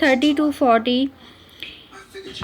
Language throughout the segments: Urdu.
30 to 40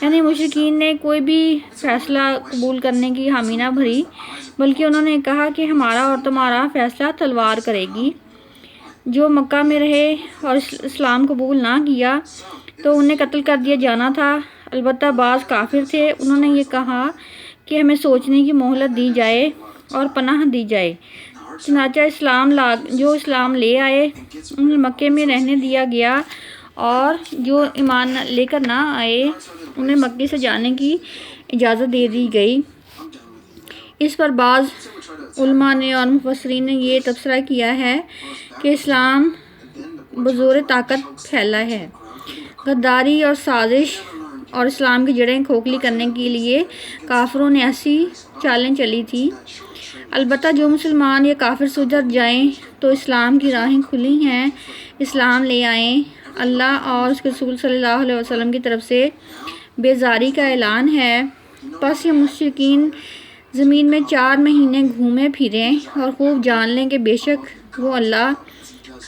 یعنی مشرکین نے کوئی بھی فیصلہ قبول کرنے کی حامی نہ بھری، بلکہ انہوں نے کہا کہ ہمارا اور تمہارا فیصلہ تلوار کرے گی۔ جو مکہ میں رہے اور اسلام قبول نہ کیا تو انہیں قتل کر دیا جانا تھا۔ البتہ بعض کافر تھے، انہوں نے یہ کہا کہ ہمیں سوچنے کی مہلت دی جائے اور پناہ دی جائے۔ چنانچہ جو اسلام لے آئے انہیں مکے میں رہنے دیا گیا، اور جو ایمان لے کر نہ آئے انہیں مکے سے جانے کی اجازت دے دی گئی۔ اس پر بعض علماء نے اور مفسرین نے یہ تبصرہ کیا ہے کہ اسلام بزور طاقت پھیلا ہے۔ غداری اور سازش اور اسلام کی جڑیں کھوکھلی کرنے کے لیے کافروں نے ایسی چالیں چلی تھیں۔ البتہ جو مسلمان یا کافر سدھر جائیں تو اسلام کی راہیں کھلی ہیں، اسلام لے آئیں۔ اللہ اور اس کے رسول صلی اللہ علیہ وسلم کی طرف سے بیزاری کا اعلان ہے۔ پس یہ مشرکین زمین میں 4 مہینے گھومے پھریں اور خوب جان لیں کہ بے شک وہ اللہ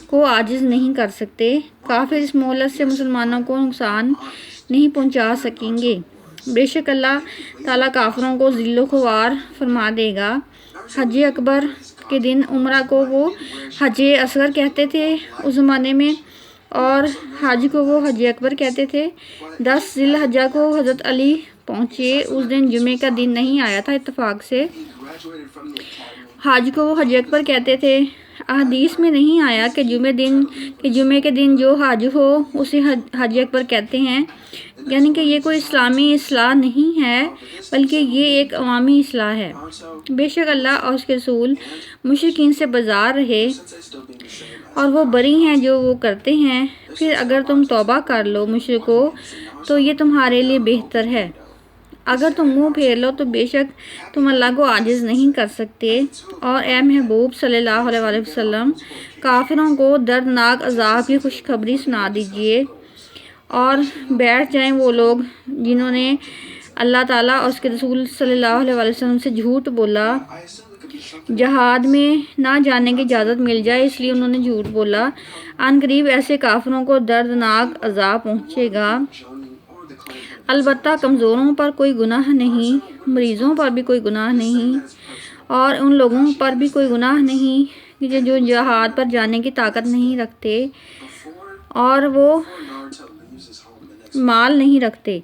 کو عاجز نہیں کر سکتے۔ کافر اس مہلت سے مسلمانوں کو نقصان نہیں پہنچا سکیں گے۔ بے شک اللہ تعالیٰ کافروں کو ذل و خوار فرما دے گا۔ حج اکبر کے دن عمرہ کو وہ حج اصغر کہتے تھے اس زمانے میں، اور حج کو وہ حج اکبر کہتے تھے۔ 10 ذی الحجہ کو حضرت علی پہنچے، اس دن جمعے کا دن نہیں آیا تھا اتفاق سے۔ حج کو وہ حج اکبر کہتے تھے۔ احادیث میں نہیں آیا کہ جمعے کے دن جو حج ہو اسے حج اکبر کہتے ہیں، یعنی کہ یہ کوئی اسلامی اصطلاح نہیں ہے بلکہ یہ ایک عوامی اصطلاح ہے۔ بے شک اللہ اور اس کے رسول مشرکین سے بیزار رہے اور وہ بری ہیں جو وہ کرتے ہیں۔ پھر اگر تم توبہ کر لو مشرکو تو یہ تمہارے لیے بہتر ہے، اگر تم منہ پھیر لو تو بے شک تم اللہ کو عاجز نہیں کر سکتے۔ اور اے محبوب صلی اللہ علیہ وآلہ وسلم کافروں کو دردناک عذاب کی خوشخبری سنا دیجیے، اور بیٹھ جائیں وہ لوگ جنہوں نے اللہ تعالیٰ اور اس کے رسول صلی اللہ علیہ وآلہ وسلم سے جھوٹ بولا۔ جہاد میں نہ جانے کی اجازت مل جائے اس لیے انہوں نے جھوٹ بولا۔ عن قریب ایسے کافروں کو دردناک عذاب پہنچے گا۔ البتہ کمزوروں پر کوئی گناہ نہیں، مریضوں پر بھی کوئی گناہ نہیں، اور ان لوگوں پر بھی کوئی گناہ نہیں جو جہاد پر جانے کی طاقت نہیں رکھتے اور وہ مال نہیں رکھتے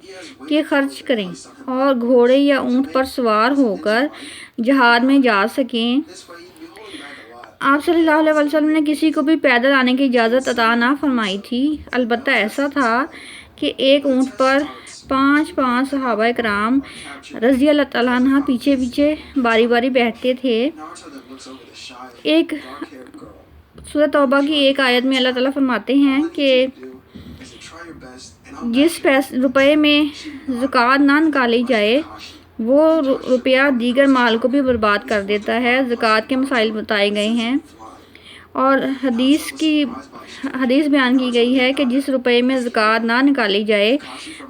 کہ خرچ کریں اور گھوڑے یا اونٹ پر سوار ہو کر جہاد میں جا سکیں۔ آپ صلی اللہ علیہ وسلم نے کسی کو بھی پیدل آنے کی اجازت عطا نہ فرمائی تھی، البتہ ایسا تھا کہ ایک اونٹ پر 5 صحابہ کرام رضی اللہ تعالیٰ عنہ پیچھے پیچھے باری باری بیٹھتے تھے۔ سورہ توبہ کی ایک آیت میں اللہ تعالیٰ فرماتے ہیں کہ جس روپے میں زکوٰۃ نہ نکالی جائے وہ روپیہ دیگر مال کو بھی برباد کر دیتا ہے۔ زکوٰۃ کے مسائل بتائے گئے ہیں، اور حدیث بیان کی گئی ہے کہ جس روپے میں زکوٰۃ نہ نکالی جائے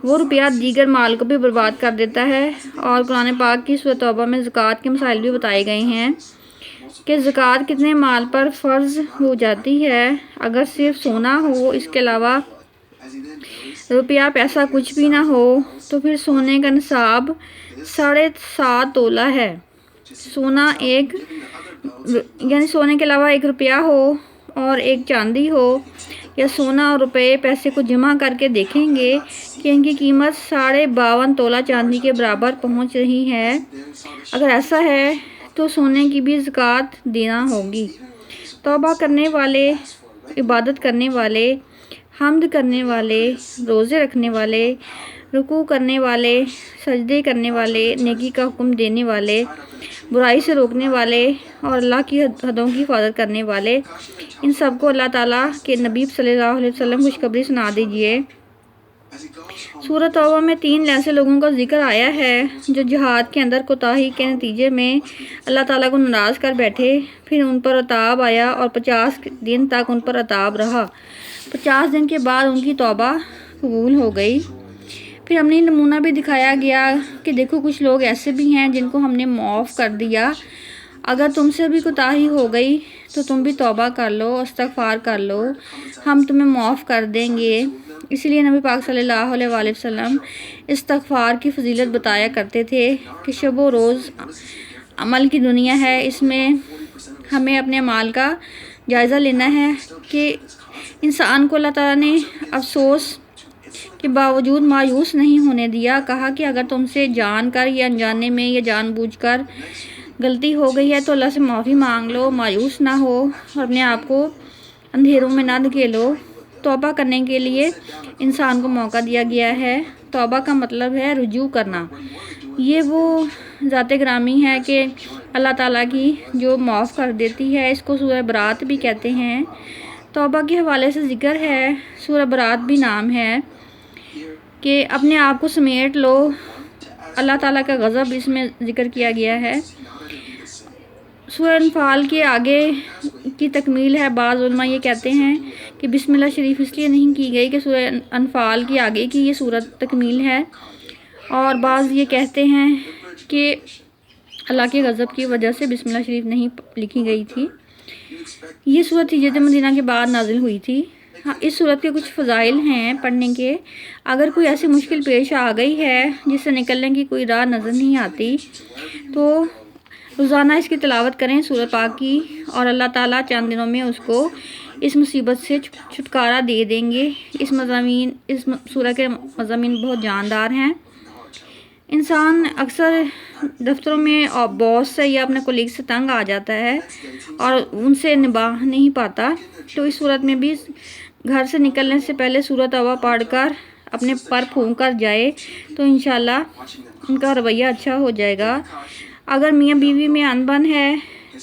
وہ روپیہ دیگر مال کو بھی برباد کر دیتا ہے۔ اور قرآن پاک کی سورہ توبہ میں زکوٰۃ کے مسائل بھی بتائے گئے ہیں کہ زکوٰۃ کتنے مال پر فرض ہو جاتی ہے۔ اگر صرف سونا ہو، اس کے علاوہ روپیہ پیسہ کچھ بھی نہ ہو تو پھر سونے کا نصاب 7.5 تولہ ہے۔ یعنی سونے کے علاوہ 1 روپیہ ہو اور 1 چاندی ہو، یا سونا اور روپے پیسے کو جمع کر کے دیکھیں گے کہ ان کی قیمت 52.5 تولہ چاندی کے برابر پہنچ رہی ہے۔ اگر ایسا ہے تو سونے کی بھی زکوٰۃ دینا ہوگی۔ توبہ کرنے والے، عبادت کرنے والے، حمد کرنے والے، روزے رکھنے والے، رکوع کرنے والے، سجدے کرنے والے، نیکی کا حکم دینے والے، برائی سے روکنے والے اور اللہ کی حدوں کی حفاظت کرنے والے، ان سب کو اللہ تعالیٰ کے نبی صلی اللہ علیہ وسلم خوشخبری سنا دیجیے۔ سورہ توبہ میں 3 ایسے لوگوں کا ذکر آیا ہے جو جہاد کے اندر کوتاہی کے نتیجے میں اللہ تعالیٰ کو ناراض کر بیٹھے، پھر ان پر عذاب آیا اور 50 دن تک ان پر عذاب رہا۔ 50 دن کے بعد ان کی توبہ قبول ہو گئی۔ پھر ہم نے نمونہ بھی دکھایا گیا کہ دیکھو کچھ لوگ ایسے بھی ہیں جن کو ہم نے معاف کر دیا۔ اگر تم سے بھی کوتاہی ہو گئی تو تم بھی توبہ کر لو، استغفار کر لو، ہم تمہیں معاف کر دیں گے۔ اسی لیے نبی پاک صلی اللہ علیہ وآلہ وسلم استغفار کی فضیلت بتایا کرتے تھے کہ شب و روز عمل کی دنیا ہے، اس میں ہمیں اپنے اعمال کا جائزہ لینا ہے کہ انسان کو اللہ تعالیٰ نے افسوس کے باوجود مایوس نہیں ہونے دیا۔ کہا کہ اگر تم سے جان کر یا انجانے میں یا جان بوجھ کر غلطی ہو گئی ہے تو اللہ سے معافی مانگ لو، مایوس نہ ہو اور اپنے آپ کو اندھیروں میں نہ دھکیلو۔ توبہ کرنے کے لیے انسان کو موقع دیا گیا ہے۔ توبہ کا مطلب ہے رجوع کرنا۔ یہ وہ ذات گرامی ہے کہ اللہ تعالیٰ کی جو معاف کر دیتی ہے۔ اس کو سورہ برات بھی کہتے ہیں۔ توبہ کے حوالے سے ذکر ہے، سورہ برات بھی نام ہے کہ اپنے آپ کو سمیٹ لو۔ اللہ تعالیٰ کا غضب اس میں ذکر کیا گیا ہے۔ سورہ انفال کے آگے کی تکمیل ہے۔ بعض علماء یہ کہتے ہیں کہ بسم اللہ شریف اس لیے نہیں کی گئی کہ سورہ انفال کی آگے کی یہ سورت تکمیل ہے، اور بعض یہ کہتے ہیں کہ اللہ کے غضب کی وجہ سے بسم اللہ شریف نہیں لکھی گئی تھی۔ یہ سورت ہجرت مدینہ کے بعد نازل ہوئی تھی۔ اس سورت کے کچھ فضائل ہیں پڑھنے کے۔ اگر کوئی ایسی مشکل پیش آ گئی ہے جس سے نکلنے کی کوئی راہ نظر نہیں آتی تو روزانہ اس کی تلاوت کریں سورہ پاک کی، اور اللہ تعالیٰ چند دنوں میں اس کو اس مصیبت سے چھٹکارا دے دیں گے۔ اس سورہ کے مضامین بہت جاندار ہیں۔ انسان اکثر دفتروں میں باس سے یا اپنے کولیگ سے تنگ آ جاتا ہے اور ان سے نباہ نہیں پاتا، تو اس صورت میں بھی گھر سے نکلنے سے پہلے سورہ توبہ پڑھ کر اپنے پر پھونک کر جائے تو انشاءاللہ ان کا رویہ اچھا ہو جائے گا۔ اگر میاں بیوی میں انبن ہے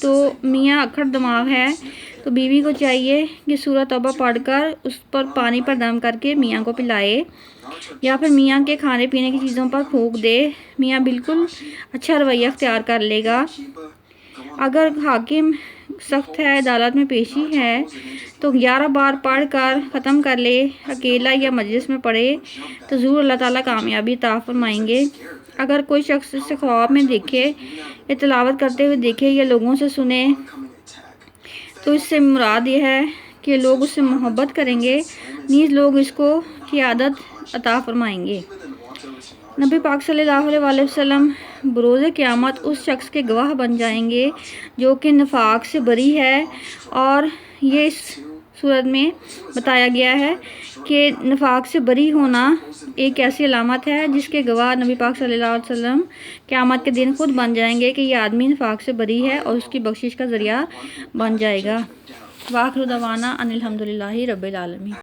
تو میاں اکھڑ دماغ ہے تو بیوی کو چاہیے کہ سورہ توبہ پڑھ کر اس پر پانی پر دم کر کے میاں کو پلائے، یا پھر میاں کے کھانے پینے کی چیزوں پر پھونک دے۔ میاں بالکل اچھا رویہ اختیار کر لے گا۔ اگر حاکم سخت ہے، عدالت میں پیشی ہے تو 11 بار پڑھ کر ختم کر لے، اکیلا یا مجلس میں پڑھے تو ضرور اللہ تعالیٰ کامیابی عطا فرمائیں گے۔ اگر کوئی شخص اسے خواب میں دیکھے یا تلاوت کرتے ہوئے دیکھے یا لوگوں سے سنے تو اس سے مراد یہ ہے کہ لوگ اس سے محبت کریں گے، نیز لوگ اس کو قیادت عطا فرمائیں گے۔ نبی پاک صلی اللہ علیہ وآلہ وسلم بروز قیامت اس شخص کے گواہ بن جائیں گے جو کہ نفاق سے بری ہے، اور یہ اس صورت میں بتایا گیا ہے کہ نفاق سے بری ہونا ایک ایسی علامت ہے جس کے گواہ نبی پاک صلی اللہ علیہ وسلم قیامت کے دن خود بن جائیں گے کہ یہ آدمی نفاق سے بری ہے، اور اس کی بخشش کا ذریعہ بن جائے گا۔ وآخر دعوانا ان الحمدللہ رب العالمین۔